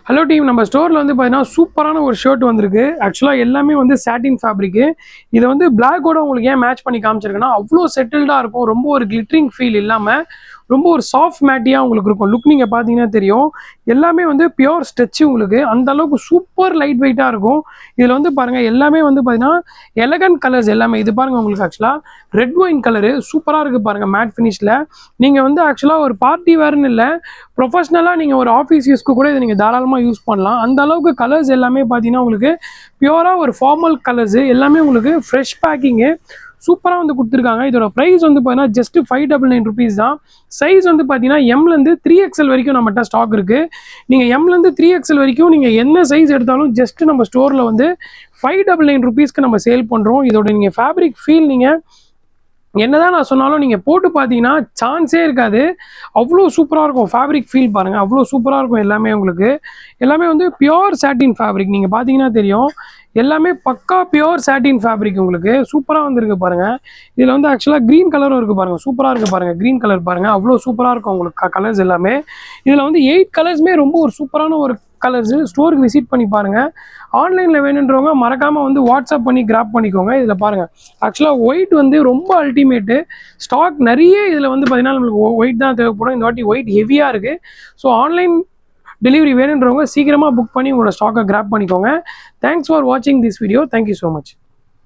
Hello team, நம்ம ஸ்டோரில் வந்து பார்த்தீங்கன்னா சூப்பரான ஒரு ஷர்ட் வந்திருக்கு. ஆக்சுவலாக எல்லாமே வந்து சாட்டின் ஃபேப்ரிக்கு. இதை வந்து பிளாக்கோட உங்களுக்கு ஏன் மேட்ச் பண்ணி காமிச்சிருக்குன்னா அவ்வளோ செட்டில்டாக இருக்கும். ரொம்ப ஒரு கிளிட்டரிங் ஃபீல் இல்லாமல் ரொம்ப ஒரு சாஃப்ட் மேட்டியாக உங்களுக்கு இருக்கும். லுக் நீங்கள் பார்த்தீங்கன்னா தெரியும். எல்லாமே வந்து பியோர் ஸ்ட்ரெச்சு உங்களுக்கு அந்த அளவுக்கு சூப்பர் லைட் வெயிட்டாக இருக்கும். இதில் வந்து பாருங்கள் எல்லாமே வந்து பார்த்தீங்கன்னா எலகன்ட் கலர்ஸ் எல்லாமே. இது பாருங்கள் உங்களுக்கு ஆக்சுவலாக ரெட் ஒயின் கலரு சூப்பராக இருக்குது பாருங்கள் மேட் ஃபினிஷில். நீங்கள் வந்து ஆக்சுவலாக ஒரு பார்ட்டி வேர்னு இல்லை, ப்ரொஃபஷ்னலாக நீங்கள் ஒரு ஆஃபீஸ் யூஸ்க்கு கூட இதை நீங்கள் தாராளமாக யூஸ் பண்ணலாம். அந்த அளவுக்கு கலர்ஸ் எல்லாமே பார்த்தீங்கன்னா உங்களுக்கு பியூராக ஒரு ஃபார்மல் கலர்ஸு எல்லாமே உங்களுக்கு ஃப்ரெஷ் பேக்கிங்கு சூப்பராக வந்து கொடுத்துருக்காங்க. இதோட ப்ரைஸ் வந்து பார்த்தீங்கன்னா ஜஸ்ட் 599 ருபீஸ் தான். சைஸ் வந்து பார்த்தீங்கன்னா எம்லேருந்து 3XL வரைக்கும் நம்மகிட்ட ஸ்டாக் இருக்குது. நீங்கள் எம்லேருந்து 3XL வரைக்கும் நீங்கள் என்ன சைஸ் எடுத்தாலும் ஜஸ்ட் நம்ம ஸ்டோரில் வந்து 599 ருபீஸ்க்கு நம்ம சேல் பண்ணுறோம். இதோட நீங்கள் ஃபேப்ரிக் ஃபீல் நீங்கள் என்னதான் நான் சொன்னாலும் நீங்கள் போட்டு பார்த்தீங்கன்னா சான்ஸே இருக்காது. அவ்வளோ சூப்பராக இருக்கும். ஃபேப்ரிக் ஃபீல் பாருங்கள், அவ்வளோ சூப்பராக இருக்கும். எல்லாமே உங்களுக்கு எல்லாமே வந்து பியோர் சாட்டின் ஃபேப்ரிக். நீங்கள் பார்த்தீங்கன்னா தெரியும், எல்லாமே பக்கா பியோர் சாட்டின் ஃபேப்ரிக். உங்களுக்கு சூப்பராக வந்துருக்கு பாருங்கள். இதில் வந்து ஆக்சுவலாக க்ரீன் கலரும் இருக்குது பாருங்கள், சூப்பராக இருக்குது பாருங்கள். க்ரீன் கலர் பாருங்கள், அவ்வளோ சூப்பராக இருக்கும் உங்களுக்கு கலர்ஸ் எல்லாமே. இதில் வந்து 8 கலர்ஸுமே ரொம்ப ஒரு சூப்பரான ஒரு கலர்ஸு. ஸ்டோருக்கு விசிட் பண்ணி பாருங்கள். ஆன்லைனில் வேணுன்றவங்க மறக்காமல் வந்து வாட்ஸ்அப் பண்ணி கிராப் பண்ணிக்கோங்க. இதில் பாருங்கள் ஆக்சுவலாக ஒயிட் வந்து ரொம்ப அல்டிமேட்டு. ஸ்டாக் நிறைய இதில் வந்து பார்த்தீங்கன்னா நம்மளுக்கு ஒயிட் தான் தேவைப்படும். இந்த வாட்டி ஒயிட் ஹெவியாக இருக்குது. ஸோ ஆன்லைன் டெலிவரி வேணுன்றவங்க சீக்கிரமாக புக் பண்ணி உங்களோட ஸ்டாக்கை கிராப் பண்ணிக்கோங்க. தேங்க்ஸ் ஃபார் வாட்சிங் this video. Thank you so much.